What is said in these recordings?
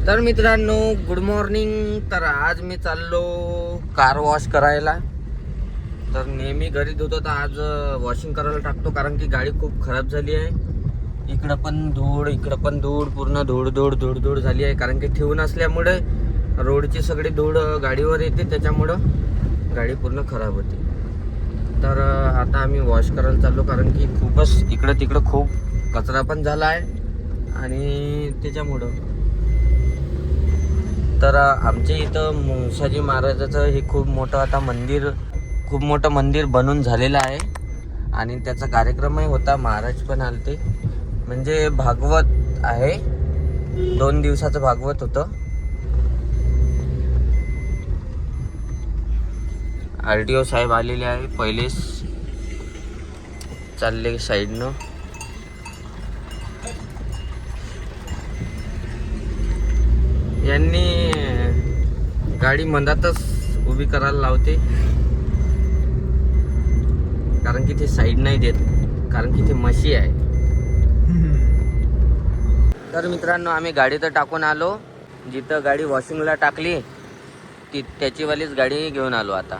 तर मित्रांनो good morning. तर आज मी चाललो कार वॉश करायला. तर नेहमी घरी धुतो तर आज वॉशिंग करायला टाकतो, कारण की गाडी खूप खराब झाली आहे. इकडं पण धूळ पूर्ण धूळ झाली आहे, कारण की ठेवून असल्यामुळे रोडची सगळी धूळ गाडीवर येते, त्याच्यामुळं गाडी पूर्ण खराब होते. तर आता आम्ही वॉश करायला चाललो, कारण की खूपच इकडं तिकडं खूप कचरा पण झाला आहे आणि त्याच्यामुळं. तर आमच्या इथं मुंगसाजी महाराजाचं हे खूप मोठं मंदिर बनून झालेलं आहे आणि त्याचा कार्यक्रमही होता. महाराज पण आलते, म्हणजे भागवत आहे, 2 दिवसाचं भागवत होतं. RTO साहेब आलेले आहे, पहिलेच चालले साईडनं. यांनी गाडी मंदातच उभी करायला लावते, कारण की ते साईड नाही देत, कारण की ते मशी आहे. तर मित्रांनो आम्ही गाडी तर टाकून आलो, जिथं गाडी वॉशिंगला टाकली त्याची वालीच गाडी घेऊन आलो आता.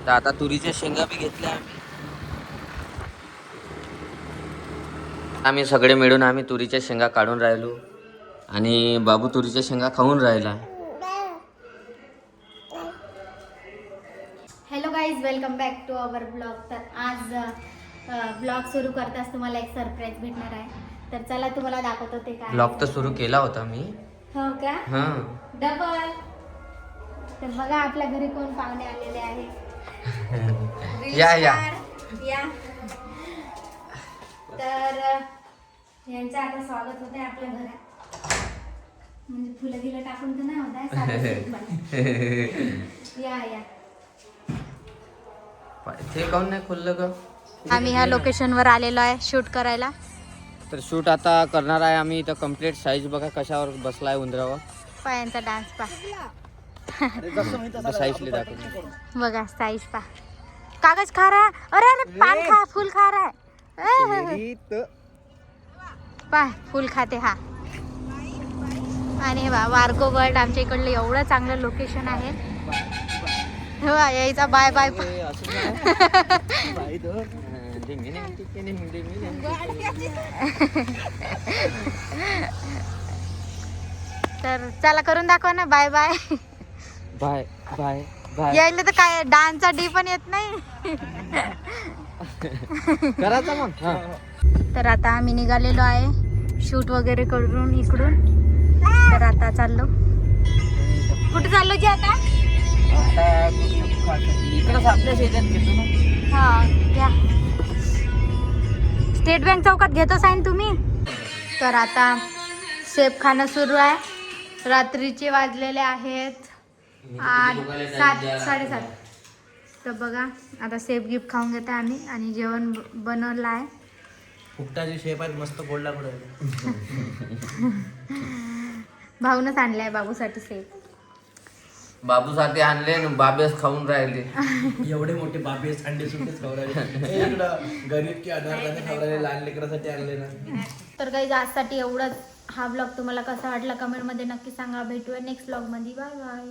तर आता तुरीच्या शेंगा बी घेतल्या आम्ही सगळे मिळून आम्ही तुरीच्या शेंगा काढून राहिलो आणि बाबू तुरीच्या शेंगा खाऊन राहिला. Hello guys, welcome back to our blog. तर आज ब्लॉग सुरू करताच तुम्हाला एक सरप्राईज भेटणार आहे. तर चला तुम्हाला दाखवतो ते काय. ब्लॉग तर सुरू केला होता मी. हो का? हां. डबल. तर बघा आपल्या घरी कोण पाहुणे आलेले आहे. या. तर यांचं आता स्वागत होत आहे आपल्या घरात. म्हणजे फुलं गिलं टाकून तर नाही होत आहे. या ते काऊन नाही खुललं का? आम्ही ह्या लोकेशनवर आलेलो आहे शूट करायला. तर शूट आता करणार आहे आम्ही. इथं कम्प्लीट साईज बघा कशावर बसलाय उंदरावर. पायांचा डान्स पा. साईजले दाखव बघा साईज पा. कागज खा रहा है. अरे पान खा, फूल खा रहा है. पा फूल खाते हा. आणि हे बा वारको गड आमच्या इकडलं एवढं चांगलं लोकेशन आहे. हे बा यायचा बाय बाय. तर चला करून दाखवा ना. Bye bye bye bye bye. यायला तर काय डान्सचा डी पण येत नाही. करायचं मग. तर आता आम्ही निघालेलो आहे शूट वगैरे करून इकडून. तर आता चाललो. कुठे चाललो जी आता? इकडंच आपल्या शेतात घेतो ना. हा घ्या. स्टेट बँक चौकात घेतो साईन तुम्ही. तर आता सेब खाणं सुरू आहे. रात्रीचे वाजलेले आहेत 7:30. तर बघा आता सेब गिफ्ट खाऊन घेतो आम्ही आणि जेवण बनवलं आहे. फुकटाची शेप आहे मस्त फोडला पडेल. भाऊनच आणलाय बाबूसाठी सेब. बाबूसाठी आणले ना, बाबेस खाऊन राहिले. एवढे मोठे बाबेस अंडे सुट्टेच खाऊ राहिले. इकडं गरीब की अनाथाने खाऊ राहिले, लहान लेकरासाठी आणले ना. तर काही आजसाठी एवढंच. हा ब्लॉग तुम्हाला कसा वाटला कमेंटमध्ये नक्की सांगा. भेटूया नेक्स्ट ब्लॉगमध्ये. Bye bye.